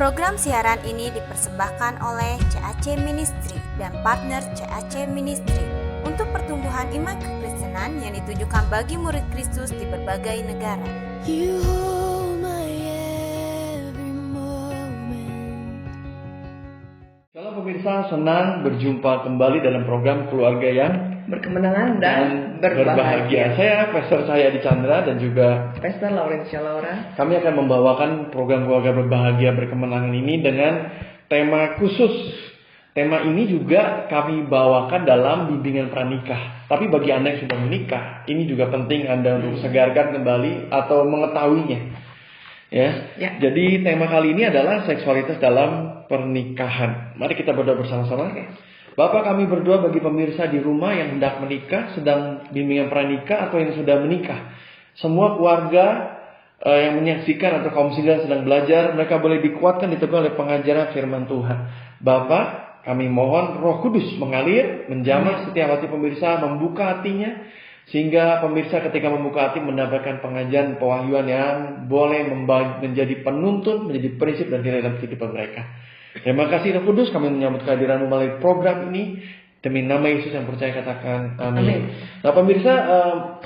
Program siaran ini dipersembahkan oleh CAC Ministry dan partner CAC Ministry untuk pertumbuhan iman kekristenan yang ditujukan bagi murid Kristus di berbagai negara. You hold my every moment. Shalom pemirsa, senang berjumpa kembali dalam program Keluarga yang Berkemenangan dan berbahagia. Saya Pastor Cahyadi Chandra dan juga Pastor Laurencia Laura. kami akan membawakan program Keluarga Berbahagia Berkemenangan ini dengan tema khusus. Tema ini juga kami bawakan dalam bimbingan pranikah. Tapi bagi Anda yang sudah menikah, ini juga penting Anda untuk segarkan kembali atau mengetahuinya. Ya. Jadi tema kali ini adalah seksualitas dalam pernikahan. Mari kita berdoa bersama-sama. Bapak, kami berdoa bagi pemirsa di rumah yang hendak menikah, sedang bimbingan pranikah atau yang sudah menikah. Semua keluarga yang menyaksikan atau kaum single sedang belajar, mereka boleh dikuatkan, diteguhkan oleh pengajaran firman Tuhan. Bapak, kami mohon Roh Kudus mengalir, menjamah setiap hati pemirsa, membuka hatinya, sehingga pemirsa ketika membuka hati mendapatkan pengajaran pewahyuan yang boleh menjadi penuntun, menjadi prinsip dan nilai dalam kehidupan mereka. Terima kasih Roh Kudus, kami menyambut kehadiran melalui program ini. Demi nama Yesus yang percaya katakan amin. Nah pemirsa,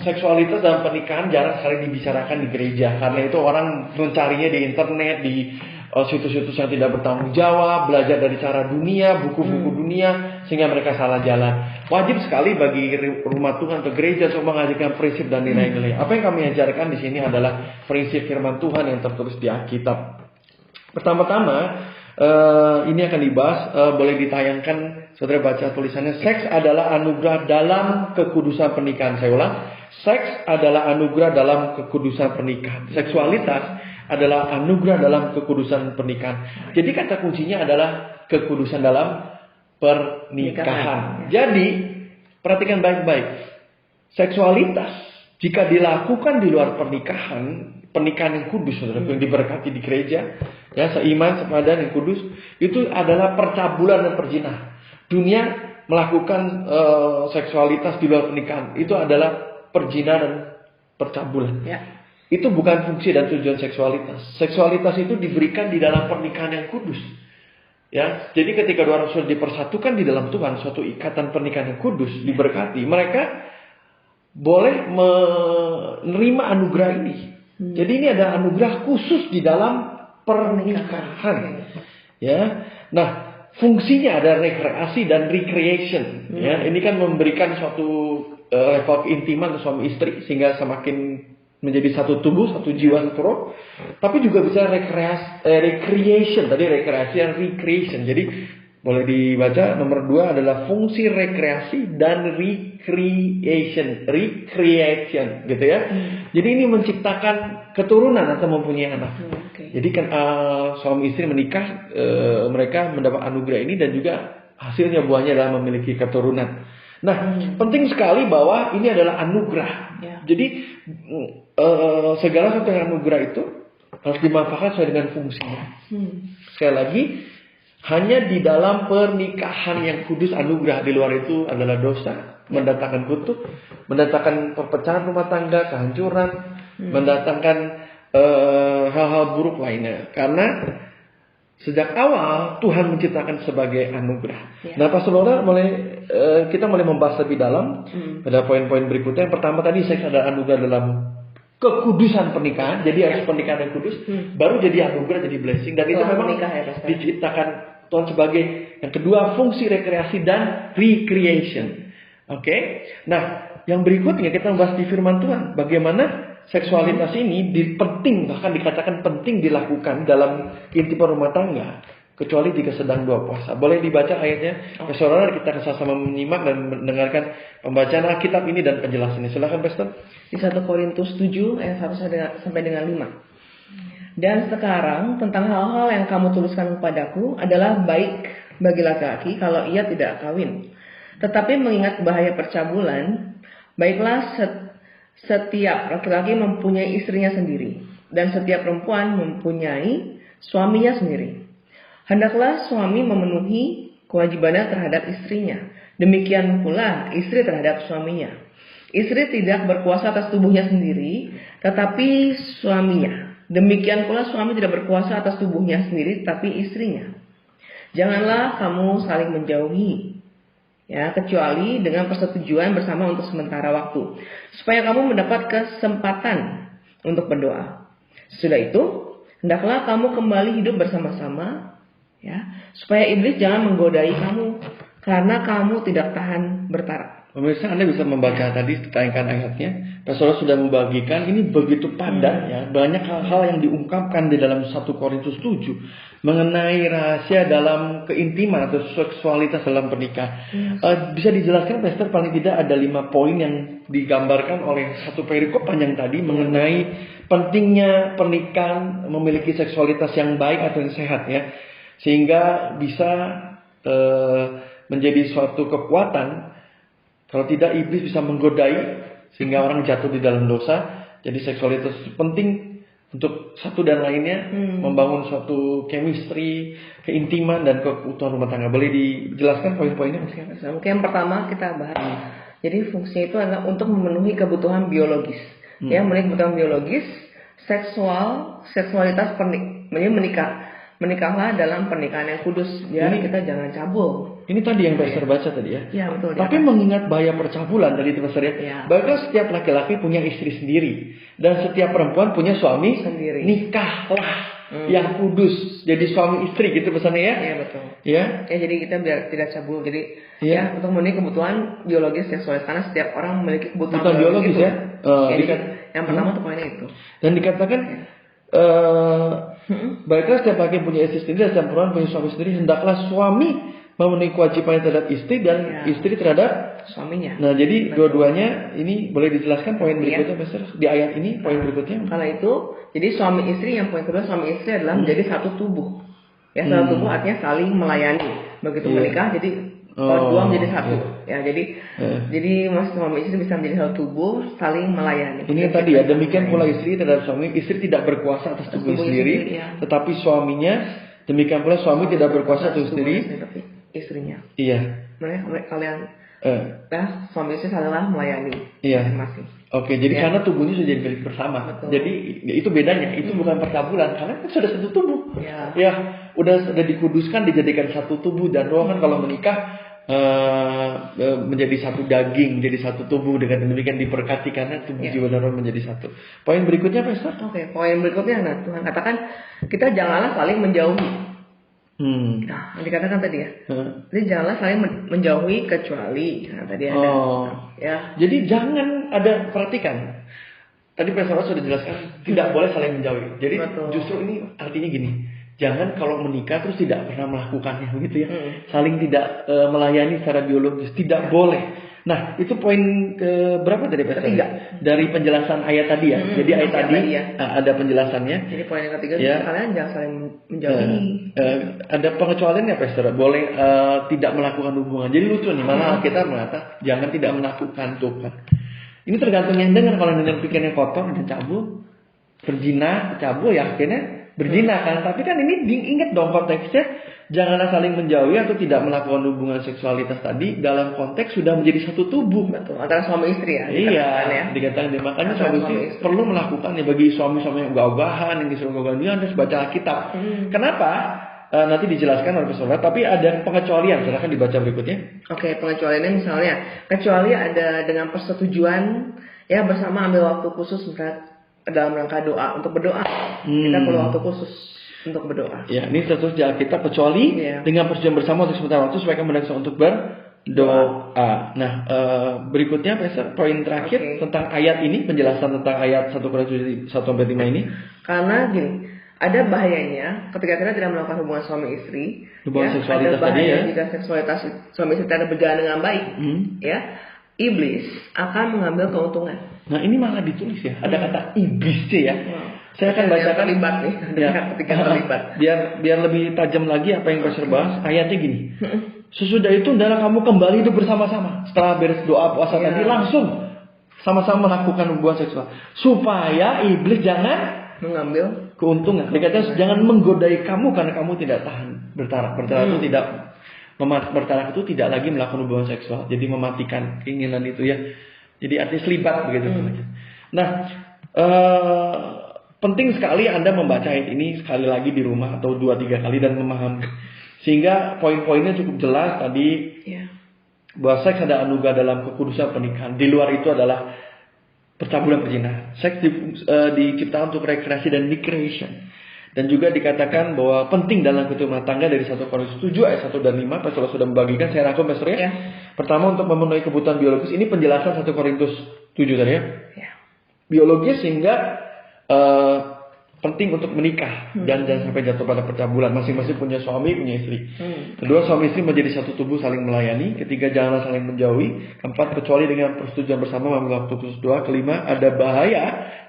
seksualitas dalam pernikahan jarang sekali dibicarakan di gereja. Karena itu orang mencarinya di internet, di situs-situs yang tidak bertanggung jawab, belajar dari cara dunia, buku-buku dunia, sehingga mereka salah jalan. Wajib sekali bagi rumah Tuhan atau gereja untuk mengajarkan prinsip dan nilai-nilai. Apa yang kami ajarkan di sini adalah prinsip firman Tuhan yang tertulis di Alkitab. Pertama-tama, ini akan dibahas, boleh ditayangkan, saudara baca tulisannya. Seks adalah anugerah dalam kekudusan pernikahan. Saya ulang, seks adalah anugerah dalam kekudusan pernikahan. Seksualitas adalah anugerah dalam kekudusan pernikahan. Jadi kata kuncinya adalah kekudusan dalam pernikahan. Jadi perhatikan baik-baik. Seksualitas jika dilakukan di luar pernikahan yang kudus, saudara, yang diberkati di gereja, ya, seiman, sepadan, yang kudus, itu adalah percabulan dan perzinahan. Dunia melakukan seksualitas di luar pernikahan, itu adalah perzinahan dan percabulan. Ya. Itu bukan fungsi dan tujuan seksualitas. Seksualitas itu diberikan di dalam pernikahan yang kudus. Ya, jadi ketika dua orang sudah dipersatukan di dalam Tuhan, suatu ikatan pernikahan yang kudus, diberkati, mereka boleh menerima anugerah ini. Jadi ini adalah anugerah khusus di dalam pernikahan. Ya. Nah, fungsinya ada rekreasi dan recreation. Ya, ini kan memberikan suatu level keintiman suami istri sehingga semakin menjadi satu tubuh, satu jiwa, satu roh. Tapi juga bisa recreation. Tadi rekreasi dan recreation. Jadi boleh dibaca nomor 2 adalah fungsi rekreasi dan recreation, gitu ya. Jadi ini menciptakan keturunan atau mempunyai anak. Jadi kan suami istri menikah, mereka mendapat anugerah ini dan juga hasilnya buahnya adalah memiliki keturunan. Nah, penting sekali bahwa ini adalah anugerah. Jadi segala sesuatu yang anugerah itu harus dimanfaatkan sesuai dengan fungsinya. Sekali lagi, hanya di dalam pernikahan yang kudus anugerah, di luar itu adalah dosa, mendatangkan kutuk, mendatangkan perpecahan rumah tangga, kehancuran, mendatangkan hal-hal buruk lainnya. Karena sejak awal Tuhan menciptakan sebagai anugerah. Nah, Pastor Laura, kita mulai membahas lebih dalam pada poin-poin berikutnya. Yang pertama tadi, seks adalah anugerah dalam kekudusan pernikahan. Jadi harus pernikahan yang kudus, baru jadi anugerah, jadi blessing. Dan itu memang diciptakan Tuhan sebagai yang kedua, fungsi rekreasi dan recreation. Oke. Nah, yang berikutnya kita membahas di firman Tuhan, bagaimana seksualitas ini penting, bahkan dikatakan penting dilakukan dalam kehidupan rumah tangga, kecuali jika sedang doa puasa. Boleh dibaca ayatnya, saudara, kita sama-sama menyimak dan mendengarkan pembacaan Alkitab ini dan penjelasannya. Silakan, Pastor. Di 1 Korintus 7 ayat 1 sampai dengan 5. Dan sekarang tentang hal-hal yang kamu tuliskan kepadaku adalah baik bagi laki-laki kalau ia tidak kawin. Tetapi mengingat bahaya percabulan, baiklah setiap laki-laki mempunyai istrinya sendiri, dan setiap perempuan mempunyai suaminya sendiri. Hendaklah suami memenuhi kewajibannya terhadap istrinya, demikian pula istri terhadap suaminya. Istri tidak berkuasa atas tubuhnya sendiri, tetapi suaminya. Demikian pula suami tidak berkuasa atas tubuhnya sendiri, tapi istrinya. Janganlah kamu saling menjauhi, ya, kecuali dengan persetujuan bersama untuk sementara waktu, supaya kamu mendapat kesempatan untuk berdoa. Sesudah itu, hendaklah kamu kembali hidup bersama-sama, ya, supaya iblis jangan menggodai kamu, karena kamu tidak tahan bertarak. Pemirsa, Anda bisa membaca tadi, ditayangkan ayatnya. Pastor sudah membagikan, ini begitu padat ya. Banyak hal-hal yang diungkapkan di dalam 1 Korintus 7 mengenai rahasia dalam keintiman atau seksualitas dalam pernikahan. Bisa dijelaskan, Pastor, paling tidak ada 5 poin yang digambarkan oleh satu perikop panjang tadi mengenai pentingnya pernikahan memiliki seksualitas yang baik atau yang sehat ya, sehingga bisa menjadi suatu kekuatan. Kalau tidak, iblis bisa menggodai sehingga orang jatuh di dalam dosa. Jadi seksualitas penting untuk satu dan lainnya, membangun suatu chemistry, keintiman dan keutuhan rumah tangga. Boleh dijelaskan poin-poinnya? Mungkin yang pertama kita bahas. Jadi fungsinya itu adalah untuk memenuhi kebutuhan biologis. Ya, memenuhi kebutuhan biologis, seksualitas menikah. Menikahlah dalam pernikahan yang kudus. Ya, kita jangan cabul. Ini tadi yang Pastor baca tadi ya. Ya, betul. Tapi mengingat bahaya percabulan tadi itu Pastor ya. Bahkan setiap laki-laki punya istri sendiri dan setiap perempuan punya suami sendiri. Nikahlah yang kudus. Jadi suami istri gitu pesannya ya. Iya, betul. Ya. Ya, jadi kita biar tidak cabul. Jadi ya, untuk memenuhi kebutuhan biologis seksual, karena setiap orang memiliki kebutuhan biologis ya. Jadi yang pertama tuh poinnya itu. Dan dikatakan baiklah setiap laki punya istri sendiri dan setiap perempuan punya suami sendiri, hendaklah suami memenuhi kewajibannya terhadap istri dan istri terhadap suaminya. Nah, jadi dua-duanya ini boleh dijelaskan poin berikutnya, Pastor, di ayat ini poin berikutnya. Karena itu, jadi suami istri, yang poin kedua suami istri adalah menjadi satu tubuh. Ya, satu tubuh artinya saling melayani. Begitu menikah, jadi dua menjadi satu. Ya, jadi mas suami istri bisa menjadi satu tubuh, saling melayani. Ini tadi ya, demikian pula istri terhadap suami. Istri tidak berkuasa atas tubuh sendiri, tetapi suaminya. Demikian pula suami tidak berkuasa atas sendiri, istrinya. Iya. Kalian suami istri salinglah melayani. Iya. Masing. Oke, jadi karena tubuhnya sudah jadi milik bersama. Betul. Jadi itu bedanya. Itu bukan percabulan karena kan sudah satu tubuh. Ya, sudah dikuduskan, dijadikan satu tubuh dan roh kan kalau menikah menjadi satu daging, menjadi satu tubuh, dengan demikian diberkati karena tubuh jiwa dan roh menjadi satu. Poin berikutnya, Pastor? Oke, poin berikutnya, nah Tuhan katakan kita janganlah saling menjauhi. Nah, yang dikatakan tadi ya. Jadi janganlah saling menjauhi kecuali. Nah, tadi ada. Ya. Jadi jangan ada, perhatikan. Tadi Pastor sudah jelaskan tidak boleh saling menjauhi. Jadi justru ini artinya gini. Jangan kalau menikah terus tidak pernah melakukannya begitu ya. Saling tidak melayani secara biologis, tidak boleh. Nah, itu poin ke berapa tadi Pastor? Ketiga. Dari penjelasan ayat tadi ya. Jadi ayat tadi ada penjelasannya. Jadi poin yang ketiga kalian jangan saling menjauhi. Ada pengecualian ya Pastor? Boleh tidak melakukan hubungan. Jadi lucu nih, malah kita mengatakan jangan tidak melakukan tuh kan. Ini tergantung yang dengar. Kalau dengar pikirannya kotor dan cabul, berzina, cabul ya akhirnya berzina kan. Tapi kan ini diingat dong konteksnya, janganlah saling menjauhi atau tidak melakukan hubungan seksualitas tadi dalam konteks sudah menjadi satu tubuh. Betul, antara suami istri ya. Iya, dikatakan makanya suami istri perlu melakukan ya. Bagi suami-suami yang ogah-ogahan, yang disuruh ogah-ogahan, dia harus baca Alkitab. Kenapa? Nanti dijelaskan oleh Saudara, tapi ada pengecualian. Silakan dibaca berikutnya. Oke, pengecualiannya misalnya, kecuali ada dengan persetujuan ya bersama ambil waktu khusus misalnya dalam rangka doa, untuk berdoa. Kita perlu waktu khusus untuk berdoa. Ya, ini terus di Alkitab, kecuali dengan persetujuan bersama untuk sementara waktu supaya kamu bisa untuk berdoa. Nah, berikutnya Pastor, poin terakhir tentang ayat ini, penjelasan tentang ayat 1 Korintus 1-5 ini. Karena gini, ada bahayanya ketika kita tidak melakukan hubungan suami istri. Ada bahaya jika seksualitas suami istri tidak berjalan dengan baik. Ya, iblis akan mengambil keuntungan. Nah, ini malah ditulis ya, ada kata iblis ya. Saya akan bacakan terlibat nih, ketika terlibat. Biar lebih tajam lagi apa yang Pastor bahas. Ayatnya gini. Sesudah itu hendaklah kamu kembali hidup bersama-sama. Setelah beres doa puasa tadi langsung sama-sama melakukan hubungan seksual supaya iblis jangan mengambil keuntungan. Dikatakan jangan menggodai kamu karena kamu tidak tahan bertarak. Bertarak itu tidak bertarak itu tidak lagi melakukan hubungan seksual. Jadi mematikan keinginan itu ya. Jadi artinya selibat begitu. Nah, penting sekali Anda membaca ayat ini sekali lagi di rumah atau 2-3 kali dan memahami. Sehingga poin-poinnya cukup jelas tadi Ya. bahwa seks ada anugerah dalam kekudusan pernikahan. Di luar itu adalah percabulan perzinahan. Seks diciptakan untuk rekreasi dan recreation. Dan juga dikatakan bahwa penting dalam kehidupan rumah tangga dari 1 Korintus 7 ayat 1 dan 5. Pastor sudah membagikan, saya rangkum Pastor ya. Ya. Pertama untuk memenuhi kebutuhan biologis. Ini penjelasan 1 Korintus 7 tadi ya. Ya. Biologis sehingga penting untuk menikah dan jangan sampai jatuh pada percabulan. Masing-masing punya suami, punya istri. Kedua, suami istri menjadi satu tubuh saling melayani. Ketiga, janganlah saling menjauhi. Keempat, kecuali dengan persetujuan bersama mengambil waktu khusus doa. Kelima, ada bahaya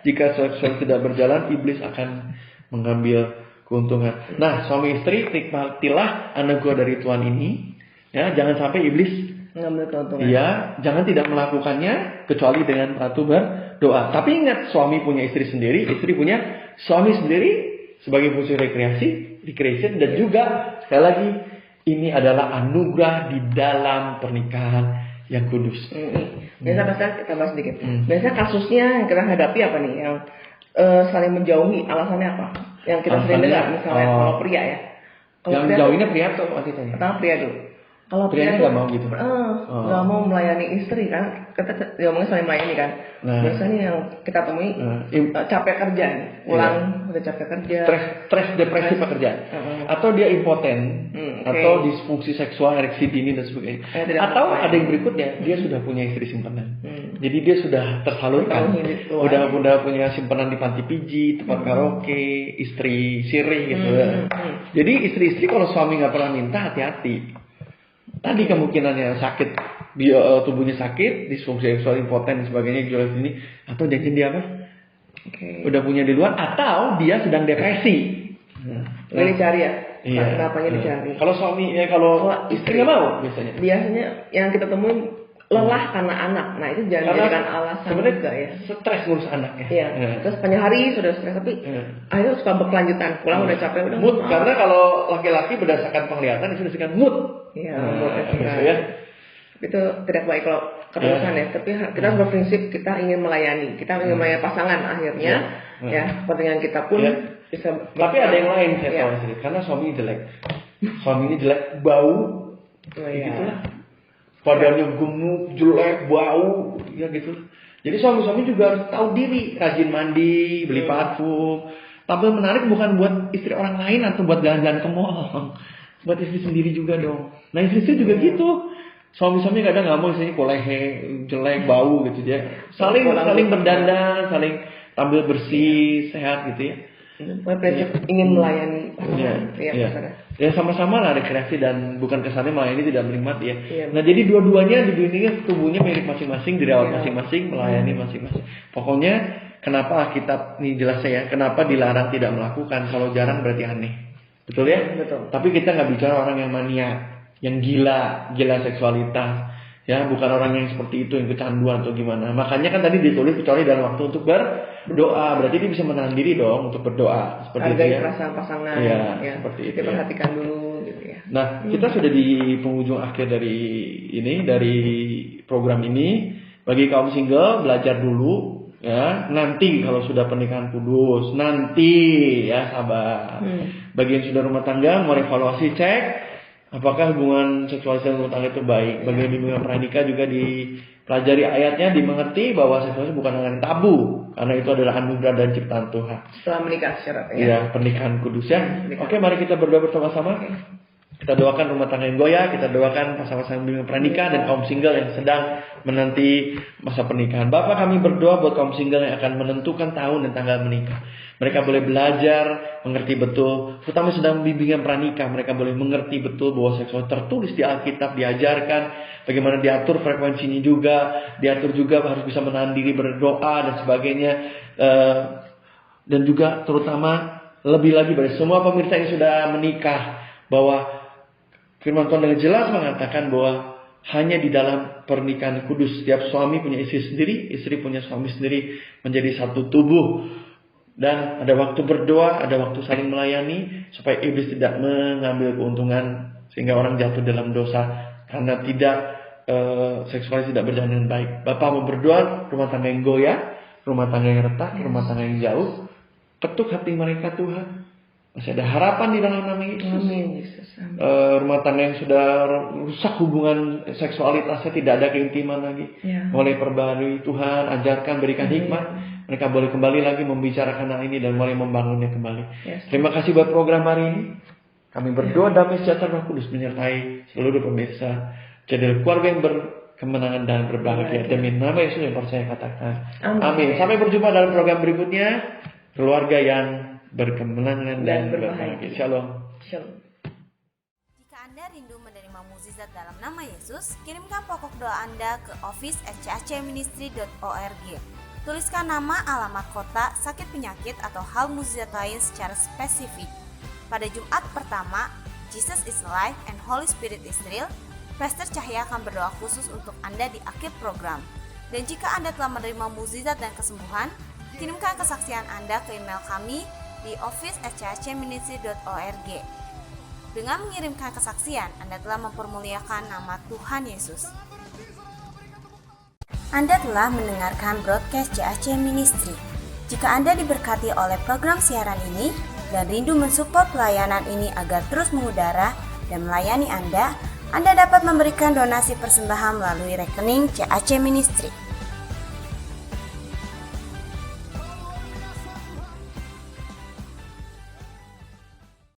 jika seksual tidak berjalan, iblis akan mengambil keuntungan. Nah, suami istri, nikmatilah anugerah dari Tuhan ini. Ya, jangan sampai iblis Mengambil keuntungan. iya, jangan tidak melakukannya kecuali dengan ratu berdoa. Tapi ingat, suami punya istri sendiri, istri punya suami sendiri sebagai fungsi recreation dan juga sekali lagi ini adalah anugerah di dalam pernikahan yang kudus. Biasa kita bahas sedikit. Biasa kasusnya yang kita hadapi apa nih? Yang saling menjauhi, alasannya apa? Yang kita sering dengar, misalnya kalau pria ya. Yang pria jauhinnya pria atau wanitanya? Pertama pria dulu. Kalau Prianya pria nggak tuh, mau gitu. nggak mau melayani istri kan? Kita ngomongin saling melayani kan. Nah. Biasanya yang kita temui capek kerja, nih. Pulang udah capek kerja. Stres depresi pekerjaan, atau dia impoten, atau disfungsi seksual, ereksi dini dan sebagainya. Atau ada yang berikutnya, dia sudah punya istri simpanan. Jadi dia sudah tersalurkan, udah punya simpanan di panti pijit, tempat karaoke, istri sirih gitu. Jadi istri-istri kalau suami nggak pernah minta, hati-hati. Tadi kemungkinannya sakit, tubuhnya sakit, disfungsi seksual, impoten dan sebagainya, jual sini, atau jangan dia apa? Udah punya di luar, atau dia sedang depresi. Ini dicari ya? Iya. Kenapanya dicari? Kalau suami, kalau istri nggak mau biasanya. Biasanya yang kita temuin lelah karena anak. Nah itu jangan jadikan alasan juga ya. Stres ngurus anak ya. Iya. Terus panjang hari sudah stres tapi akhirnya suka berkelanjutan. Pulang udah capek udah. Mood, karena kalau laki-laki berdasarkan penglihatan itu disebutkan mood. Iya. Gitu ya. Itu tidak baik kalau keterusan ya. Tapi kita harus berprinsip kita ingin melayani. Kita ingin melayani pasangan akhirnya. Ya kepentingan kita pun bisa. Tapi ada yang lain saya tahu sendiri. Karena suami jelek. Suaminya jelek, bau. Gitulah. Badannya gemuk, jelek, bau, ya gitu. Jadi suami-suami juga harus tahu diri, rajin mandi, beli parfum. Tampil menarik bukan buat istri orang lain atau buat jalan-jalan ke mall. Buat istri sendiri juga dong. Nah istri juga gitu. Suami-suami kadang nggak mau istrinya kolehe, jelek, bau gitu dia. Saling berdandan, saling tampil bersih, sehat gitu ya. Prinsip ingin melayani pasangan. Ya sama-sama lah rekreasi dan bukan kesannya melayani tidak menikmati ya. Nah jadi dua-duanya di dunia tubuhnya milik masing-masing, dirawat masing-masing, melayani masing-masing. Pokoknya kenapa Alkitab ini jelasnya ya, kenapa dilarang tidak melakukan, kalau jarang berarti aneh. Betul ya? Betul. Tapi kita nggak bicara orang yang mania, yang gila seksualitas. Ya, bukan orang yang seperti itu, yang kecanduan atau gimana. Makanya kan tadi ditulis kecuali dalam waktu untuk berdoa. Berarti dia bisa menahan diri dong untuk berdoa. Seperti hargai itu ya. perasaan pasangan. Ya, ya. seperti itu. Diperhatikan dulu gitu ya. Nah, kita sudah di penghujung akhir dari program ini. Bagi kaum single, belajar dulu. Ya, nanti kalau sudah pernikahan kudus, nanti ya sabar. Bagi yang sudah rumah tangga, mau evaluasi, cek apakah hubungan seksual rumah tangga itu baik. Bagi bimbingan pranikah juga dipelajari ayatnya, dimengerti bahwa seksual bukan hal yang tabu, karena itu adalah anugerah dan ciptaan Tuhan. Setelah menikah syaratnya. Ya, pernikahan kudus ya. Oke, mari kita berdoa bersama-sama. Kita doakan rumah tangga yang goyah, kita doakan pasangan bimbingan pranikah dan kaum single yang sedang menanti masa pernikahan. Bapak, kami berdoa buat kaum single yang akan menentukan tahun dan tanggal menikah. Mereka boleh belajar, mengerti betul, terutama sedang bimbingan pranikah, mereka boleh mengerti betul bahwa seksual tertulis di Alkitab, diajarkan bagaimana diatur frekuensinya juga, diatur juga harus bisa menahan diri berdoa dan sebagainya, dan juga terutama lebih lagi bagi semua pemirsa yang sudah menikah, bahwa firman Tuhan dengan jelas mengatakan bahwa hanya di dalam pernikahan kudus setiap suami punya istri sendiri, istri punya suami sendiri, menjadi satu tubuh. Dan ada waktu berdoa, ada waktu saling melayani, supaya iblis tidak mengambil keuntungan sehingga orang jatuh dalam dosa karena tidak seksualitas tidak berjalan dengan baik. Bapak mau berdoa rumah tangga yang goyah, rumah tangga yang retak, rumah tangga yang jauh. Ketuk hati mereka Tuhan. Masih ada harapan di dalam nama Yesus. Amin Yesus. Amin. Rumah tangga yang sudah rusak hubungan seksualitasnya, tidak ada keintiman lagi. Ya. Boleh perbarui Tuhan, ajarkan, berikan hikmat. Mereka boleh kembali lagi membicarakan hal ini dan boleh membangunnya kembali. Yes. Terima kasih buat program hari ini. Kami berdoa damai sejahtera Roh Kudus menyertai seluruh pemirsa. Jadi keluarga yang berkemenangan dan berbahagia. Demi nama Yesus yang percaya katakan. Amin. Sampai berjumpa dalam program berikutnya. Keluarga yang berkemenangan dan berbahagia. Shalom. Shalom. Jika Anda rindu menerima mukjizat dalam nama Yesus, kirimkan pokok doa Anda ke office@cacministry.org. Tuliskan nama, alamat kota, sakit penyakit, atau hal mukjizat lain secara spesifik. Pada Jumat pertama, Jesus is Alive and Holy Spirit is Real, Pastor Cahya akan berdoa khusus untuk Anda di akhir program. Dan jika Anda telah menerima mukjizat dan kesembuhan, kirimkan kesaksian Anda ke email kami di office@cacministry.org. Dengan mengirimkan kesaksian, Anda telah mempermuliakan nama Tuhan Yesus. Anda telah mendengarkan broadcast CAC Ministry. Jika Anda diberkati oleh program siaran ini dan rindu mensupport pelayanan ini agar terus mengudara dan melayani Anda dapat memberikan donasi persembahan melalui rekening CAC Ministry